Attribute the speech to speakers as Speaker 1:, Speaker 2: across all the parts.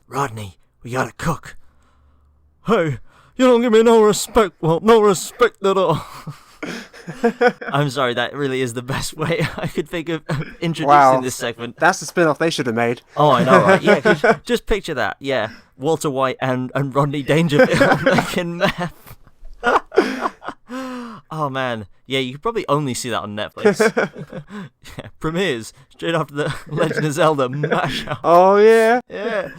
Speaker 1: Rodney, we gotta cook. Hey, you don't give me no respect. Well, no respect at all. I'm sorry, that really is the best way I could think of introducing this segment.
Speaker 2: That's the spin-off they should have made.
Speaker 1: Oh, I know, right? Yeah, just picture that. Yeah, Walter White and Rodney Dangerfield making meth. Oh, man. Yeah, you could probably only see that on Netflix. Yeah, premieres straight after the Legend of Zelda mashup.
Speaker 2: Oh, yeah.
Speaker 1: Yeah.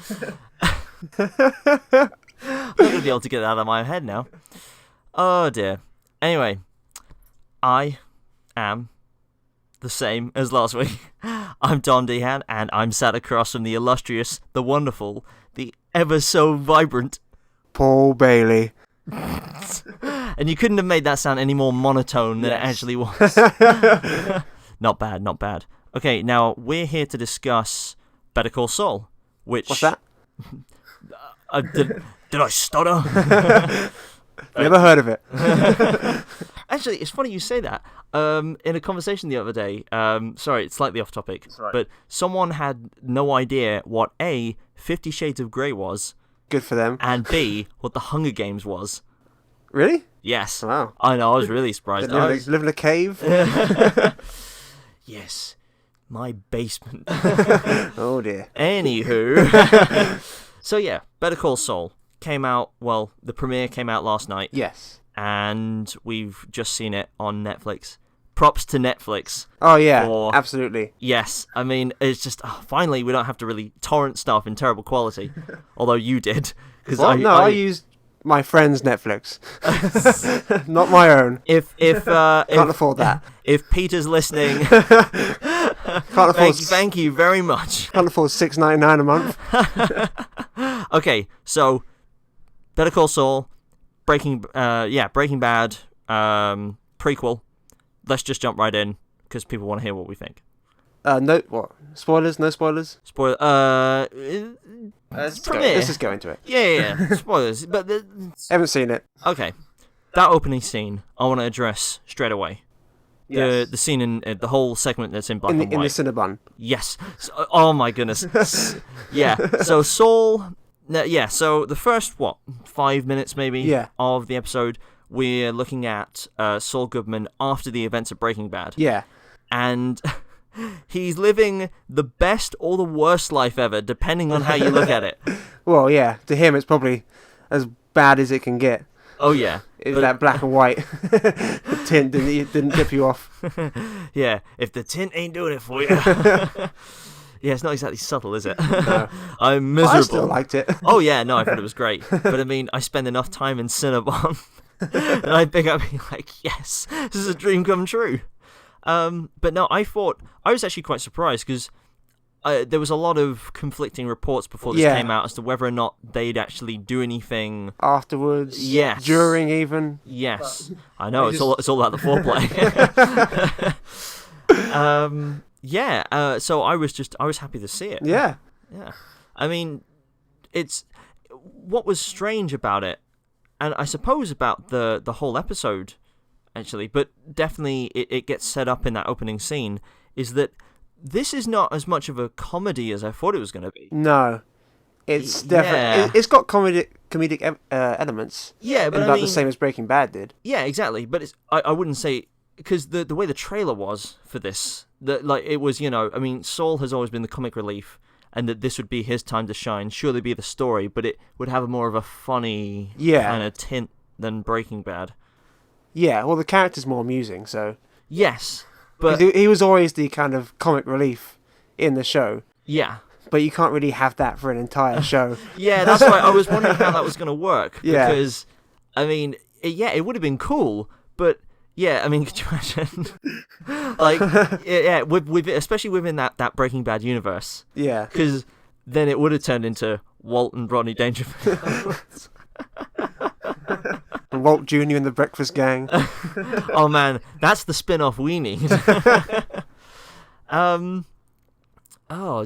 Speaker 1: I'm not going to be able to get that out of my head now. Oh, dear. Anyway, I am the same as last week. I'm Tom Dehan, and I'm sat across from the illustrious, the wonderful, the ever so vibrant
Speaker 2: Paul Bailey.
Speaker 1: And you couldn't have made that sound any more monotone than it actually was. Not bad, not bad. Okay, now we're here to discuss Better Call Saul, which...
Speaker 2: What's that?
Speaker 1: Did I stutter?
Speaker 2: Never heard of it.
Speaker 1: Actually, it's funny you say that. In a conversation the other day, sorry, it's slightly off topic,
Speaker 2: right.
Speaker 1: But someone had no idea what A, 50 Shades of Grey was,
Speaker 2: Good for them.
Speaker 1: and B, what the Hunger Games was.
Speaker 2: Really?
Speaker 1: Yes.
Speaker 2: Wow.
Speaker 1: I know, I was really surprised.
Speaker 2: Live in a cave?
Speaker 1: Yes, my basement.
Speaker 2: Oh dear.
Speaker 1: Anywho. So yeah, Better Call Saul came out, well, the premiere came out last night.
Speaker 2: Yes.
Speaker 1: And we've just seen it on Netflix. Props to Netflix.
Speaker 2: Oh yeah, absolutely.
Speaker 1: Yes, I mean, it's just, finally we don't have to really torrent stuff in terrible quality. Although you did.
Speaker 2: I used my friend's Netflix. Not my own.
Speaker 1: Can't
Speaker 2: afford that.
Speaker 1: If Peter's listening,
Speaker 2: Can't afford
Speaker 1: thank you very much.
Speaker 2: Can't afford $6.99 a month.
Speaker 1: Okay, so Better Call Saul, Breaking Bad, prequel. Let's just jump right in because people want to hear what we think.
Speaker 2: No, what? Spoilers? No spoilers?
Speaker 1: Spoiler.
Speaker 2: Let's
Speaker 1: premiere.
Speaker 2: just go into it.
Speaker 1: Yeah. Spoilers, but
Speaker 2: Haven't seen it.
Speaker 1: Okay, that opening scene I want to address straight away.
Speaker 2: Yes.
Speaker 1: The scene in the whole segment that's in black and white.
Speaker 2: In the Cinnabon.
Speaker 1: Yes. So, oh my goodness. Yeah. So Saul. Yeah. So the first 5 minutes maybe of the episode, we're looking at Saul Goodman after the events of Breaking Bad.
Speaker 2: Yeah.
Speaker 1: And he's living the best or the worst life ever, depending on how you look at it.
Speaker 2: Well, yeah. To him, it's probably as bad as it can get.
Speaker 1: Oh yeah.
Speaker 2: If that black and white tint didn't tip you off.
Speaker 1: Yeah, if the tint ain't doing it for you. Yeah, it's not exactly subtle, is it?
Speaker 2: No.
Speaker 1: I'm miserable.
Speaker 2: I still liked it.
Speaker 1: Oh yeah, no, I thought it was great. But I mean, I spend enough time in Cinnabon, and I pick up being like, yes, this is a dream come true. But no, I was actually quite surprised because there was a lot of conflicting reports before this came out as to whether or not they'd actually do anything
Speaker 2: afterwards.
Speaker 1: Yes.
Speaker 2: During even.
Speaker 1: Yes. I know, it's all about the foreplay. So I was happy to see it.
Speaker 2: Yeah.
Speaker 1: Yeah. I mean, it's what was strange about it, and I suppose about the whole episode, actually, but definitely it gets set up in that opening scene, is that this is not as much of a comedy as I thought it was going to be.
Speaker 2: No. It's definitely... It's got comedic elements.
Speaker 1: Yeah, but
Speaker 2: about the same as Breaking Bad did.
Speaker 1: Yeah, exactly. But I wouldn't say... Because the way the trailer was for this, it was, I mean, Saul has always been the comic relief, and that this would be his time to shine. Surely be the story, but it would have more of a funny kind of tint than Breaking Bad. Yeah,
Speaker 2: well, the character's more amusing, so...
Speaker 1: Yes, but...
Speaker 2: He was always the kind of comic relief in the show.
Speaker 1: Yeah.
Speaker 2: But you can't really have that for an entire show.
Speaker 1: Yeah, that's why I was wondering how that was going to work.
Speaker 2: Yeah.
Speaker 1: Because, I mean, it would have been cool, but... Yeah, I mean, could you imagine? Especially within that Breaking Bad universe.
Speaker 2: Yeah.
Speaker 1: Because then it would have turned into Walt and Rodney Dangerfield.
Speaker 2: And Walt Jr. and the Breakfast Gang.
Speaker 1: Oh man, that's the spin-off we need. Oh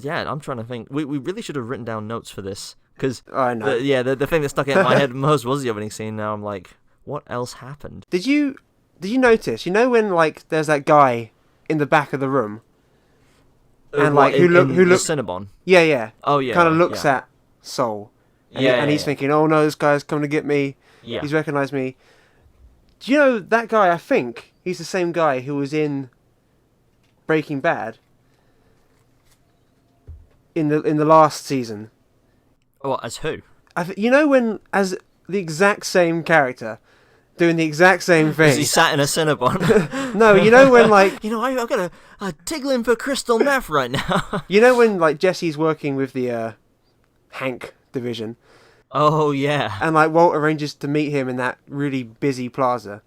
Speaker 1: yeah, I'm trying to think. We really should have written down notes for this. Because
Speaker 2: I know.
Speaker 1: The thing that stuck out in my head most was the opening scene. Now I'm like, what else happened?
Speaker 2: Did you notice? When there's that guy in the back of the room, and who looks
Speaker 1: Cinnabon.
Speaker 2: Yeah.
Speaker 1: Oh yeah.
Speaker 2: Kind of looks at Saul. And,
Speaker 1: Yeah,
Speaker 2: and he's thinking, oh no, this guy's coming to get me.
Speaker 1: yeah.
Speaker 2: He's recognised me. Do you know that guy? I think he's the same guy who was in Breaking Bad in the last season.
Speaker 1: What, as who?
Speaker 2: You know when as the exact same character doing the exact same thing.
Speaker 1: As he sat in a Cinnabon.
Speaker 2: No, you know when like
Speaker 1: I've got a tickling for crystal meth right now.
Speaker 2: you know when like Jesse's working with the Hank division.
Speaker 1: Oh yeah.
Speaker 2: And like Walt arranges to meet him in that really busy plaza.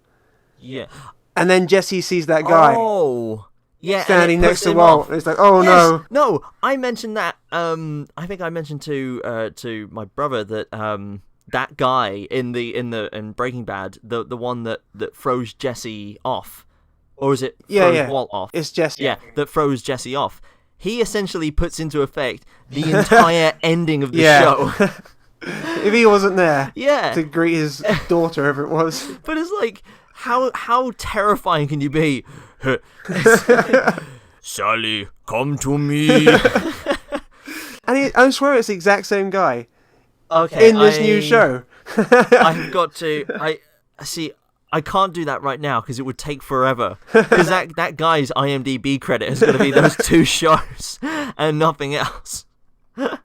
Speaker 1: Yeah.
Speaker 2: And then Jesse sees that guy.
Speaker 1: Oh. Yeah.
Speaker 2: Standing
Speaker 1: and it
Speaker 2: next
Speaker 1: puts
Speaker 2: to
Speaker 1: him
Speaker 2: Walt.
Speaker 1: off.
Speaker 2: And it's like, oh
Speaker 1: Yes!
Speaker 2: no.
Speaker 1: No, I mentioned that. I think I mentioned to my brother that that guy in Breaking Bad, the one that froze Jesse off, or is it froze Walt off?
Speaker 2: It's Jesse.
Speaker 1: Yeah, that froze Jesse off. He essentially puts into effect the entire ending of the show.
Speaker 2: If he wasn't there
Speaker 1: Yeah.
Speaker 2: to greet his daughter, whoever it was.
Speaker 1: But it's like, how terrifying can you be? Sally, come to me.
Speaker 2: And I swear it's the exact same guy
Speaker 1: Okay,
Speaker 2: in this new show.
Speaker 1: I've got to. I see. I can't do that right now because it would take forever. Because that guy's IMDb credit is going to be those two shows and nothing else. But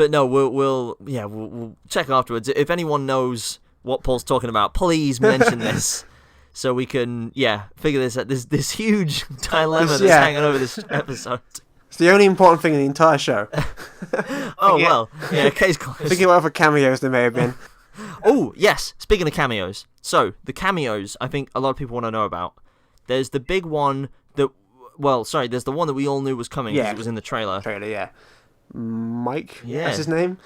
Speaker 1: no, we'll check afterwards. If anyone knows what Paul's talking about, please mention this so we can figure this out. This huge dilemma that's hanging over this episode.
Speaker 2: It's the only important thing in the entire show.
Speaker 1: Case closed.
Speaker 2: Think of what other cameos there may have been.
Speaker 1: Oh, yes. Speaking of cameos. So, the cameos, I think a lot of people want to know about. There's the big one that... there's the one that we all knew was coming because it was in the trailer.
Speaker 2: Mike?
Speaker 1: Yeah.
Speaker 2: That's his name?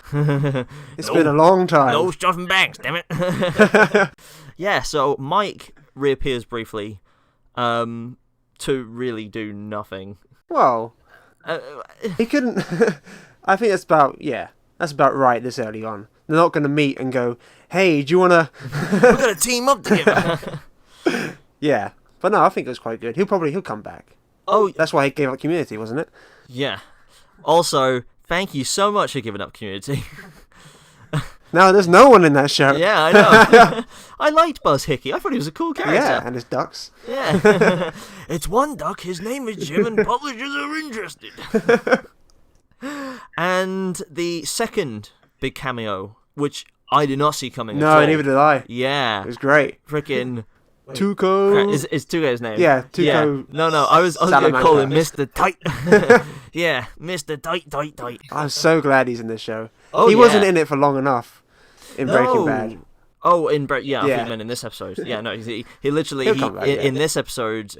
Speaker 2: It's been a long time.
Speaker 1: No stuffing banks, damn it. Yeah, so Mike reappears briefly to really do nothing.
Speaker 2: Well, he couldn't... I think that's about right this early on. They're not going to meet and go, hey, do you want to...
Speaker 1: We're going to team up together.
Speaker 2: Yeah. But no, I think it was quite good. He'll come back.
Speaker 1: Oh,
Speaker 2: that's why he gave up Community, wasn't it?
Speaker 1: Yeah. Also, thank you so much for giving up Community.
Speaker 2: No, there's no one in that show.
Speaker 1: Yeah, I know. I liked Buzz Hickey. I thought he was a cool character.
Speaker 2: Yeah, and his ducks.
Speaker 1: Yeah. It's one duck. His name is Jim, and publishers are interested. And the second big cameo, which I did not see coming at all.
Speaker 2: No, neither did I.
Speaker 1: Yeah.
Speaker 2: It was great.
Speaker 1: Frickin'...
Speaker 2: Tuco.
Speaker 1: Is Tuco's name?
Speaker 2: Yeah, Tuco.
Speaker 1: Yeah. No, I was going to call him Mr. Tight. Yeah, Mr. Tight.
Speaker 2: I'm so glad he's in this show.
Speaker 1: Oh,
Speaker 2: he wasn't in it for long enough in Breaking Bad.
Speaker 1: Oh, I thought you meant in this episode. Yeah, no, he literally in this episode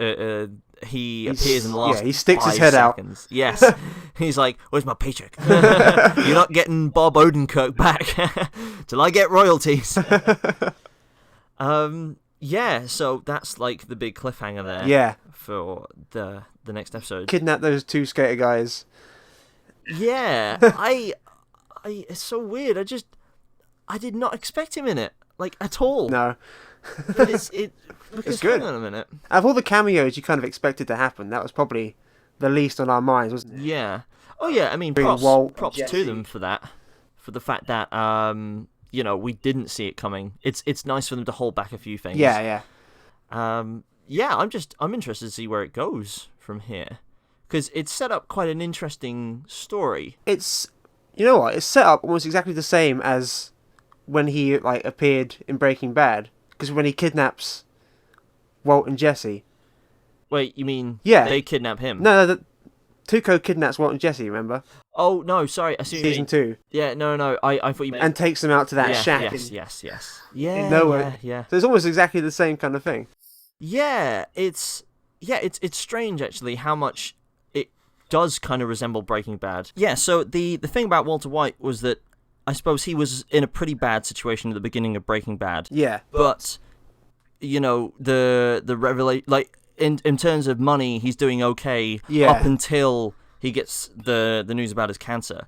Speaker 1: he appears in the last.
Speaker 2: Yeah, he sticks
Speaker 1: 5
Speaker 2: his head
Speaker 1: seconds. Out. Yes, he's like, "Where's my paycheck? You're not getting Bob Odenkirk back till I get royalties." Yeah, so that's like the big cliffhanger there.
Speaker 2: Yeah.
Speaker 1: For the next episode.
Speaker 2: Kidnap those 2 skater guys.
Speaker 1: Yeah, I it's so weird. I did not expect him in it, like at all.
Speaker 2: No.
Speaker 1: But it's good. Hang on a minute.
Speaker 2: Out of all the cameos you kind of expected to happen, that was probably the least on our minds, wasn't it?
Speaker 1: Yeah. Oh yeah. I mean, props to them for that, for the fact that we didn't see it coming. It's nice for them to hold back a few things.
Speaker 2: Yeah.
Speaker 1: I'm interested to see where it goes from here, because it's set up quite an interesting story.
Speaker 2: It's, you know what? It's set up almost exactly the same as when he appeared in Breaking Bad, because when he kidnaps Walt and Jesse.
Speaker 1: Wait, you mean they kidnap him?
Speaker 2: No, Tuco kidnaps Walt and Jesse, remember?
Speaker 1: Oh, no, sorry. I see
Speaker 2: Season 2.
Speaker 1: Yeah, no. I thought you meant...
Speaker 2: And takes them out to that shack.
Speaker 1: Yes. Yeah,
Speaker 2: nowhere.
Speaker 1: Yeah.
Speaker 2: So it's almost exactly the same kind of thing.
Speaker 1: Yeah, it's strange, actually, how much it does kind of resemble Breaking Bad. Yeah, so the thing about Walter White was that I suppose he was in a pretty bad situation at the beginning of Breaking Bad.
Speaker 2: Yeah.
Speaker 1: But, the revelation... Like, in terms of money, he's doing okay up until he gets the news about his cancer.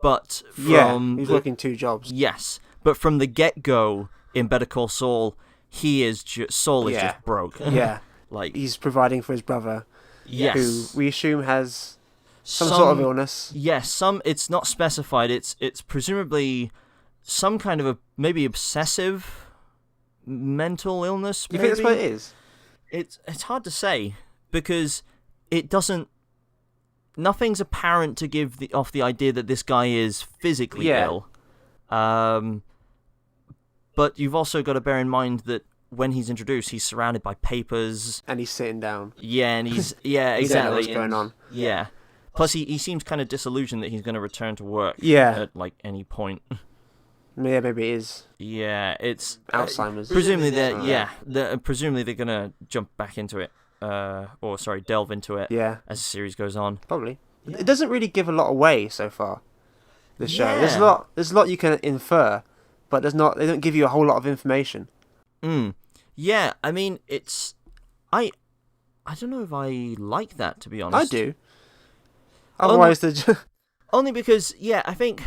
Speaker 1: But
Speaker 2: he's working 2 jobs.
Speaker 1: Yes, but from the get-go in Better Call Saul, Saul is just broke.
Speaker 2: Yeah.
Speaker 1: Like,
Speaker 2: he's providing for his brother.
Speaker 1: Yes.
Speaker 2: Who we assume has Some sort of illness.
Speaker 1: Yes, it's not specified. It's presumably some kind of maybe obsessive mental illness.
Speaker 2: You think that's what it is?
Speaker 1: It's hard to say because it doesn't. Nothing's apparent to give off the idea that this guy is physically ill. But you've also got to bear in mind that when he's introduced, he's surrounded by papers.
Speaker 2: And he's sitting down.
Speaker 1: Yeah, and he's... Yeah,
Speaker 2: He
Speaker 1: exactly.
Speaker 2: don't know what's going on.
Speaker 1: Yeah. Plus, he seems kind of disillusioned that he's going to return to work at, like, any point.
Speaker 2: Yeah, maybe it is.
Speaker 1: Yeah, it's...
Speaker 2: Alzheimer's.
Speaker 1: Presumably, presumably they're going to jump back into it. Delve into it as the series goes on.
Speaker 2: Probably. Yeah. It doesn't really give a lot away so far, this show.
Speaker 1: Yeah.
Speaker 2: There's a lot you can infer, but they don't give you a whole lot of information.
Speaker 1: Yeah, I mean, it's... I don't know if I like that, to be honest.
Speaker 2: I do. Otherwise,
Speaker 1: only because, I think...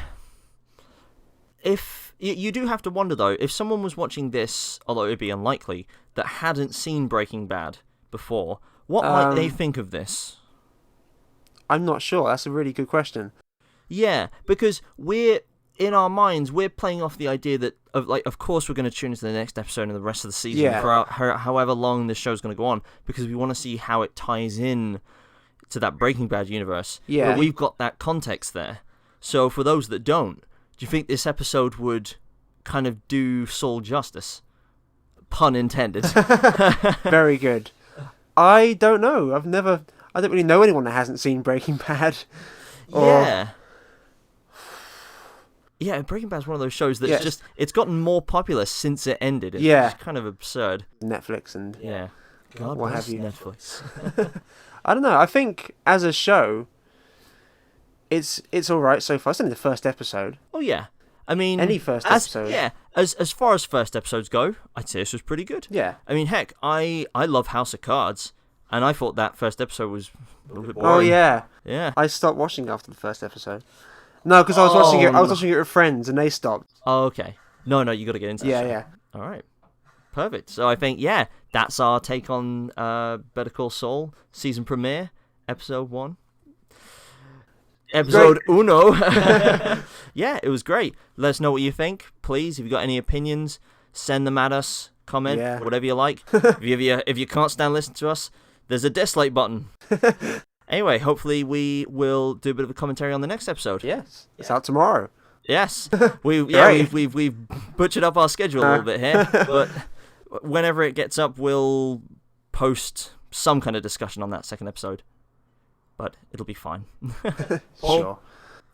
Speaker 1: If... You do have to wonder, though, if someone was watching this, although it would be unlikely, that hadn't seen Breaking Bad before, what might they think of this?
Speaker 2: I'm not sure. That's a really good question.
Speaker 1: Yeah, because in our minds, we're playing off the idea that, of course we're going to tune into the next episode and the rest of the season for however long this show's going to go on, because we want to see how it ties in to that Breaking Bad universe.
Speaker 2: Yeah.
Speaker 1: But we've got that context there. So for those that don't, do you think this episode would kind of do Saul justice? Pun intended.
Speaker 2: Very good. I don't know. I don't really know anyone that hasn't seen Breaking Bad.
Speaker 1: Yeah, Breaking Bad's one of those shows that's it's gotten more popular since it ended. It's kind of absurd.
Speaker 2: Netflix and
Speaker 1: God
Speaker 2: what
Speaker 1: bless
Speaker 2: have you.
Speaker 1: Netflix.
Speaker 2: I don't know. I think as a show, it's all right so far. It's only the first episode.
Speaker 1: Oh yeah, I mean
Speaker 2: any first episode.
Speaker 1: Yeah, as far as first episodes go, I'd say this was pretty good.
Speaker 2: Yeah.
Speaker 1: I mean, heck, I love House of Cards, and I thought that first episode was a little bit boring.
Speaker 2: Oh yeah.
Speaker 1: Yeah.
Speaker 2: I stopped watching after the first episode. No, because I was watching it. I was watching it with friends, and they stopped.
Speaker 1: Oh, okay. No, you got to get into that.
Speaker 2: Yeah.
Speaker 1: All right. Perfect. So I think that's our take on Better Call Saul season premiere, episode 1. Episode uno. Yeah, it was great. Let us know what you think, please. If you've got any opinions, send them at us. Comment, whatever you like. if you can't stand listening to us, there's a dislike button. Anyway, hopefully we will do a bit of a commentary on the next episode.
Speaker 2: Yes, it's out tomorrow.
Speaker 1: Yes, we've butchered up our schedule a little bit here, but whenever it gets up, we'll post some kind of discussion on that second episode. But it'll be fine.
Speaker 2: Sure.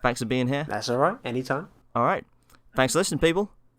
Speaker 1: Thanks for being here.
Speaker 2: That's all right. Anytime.
Speaker 1: All right. Thanks for listening, people.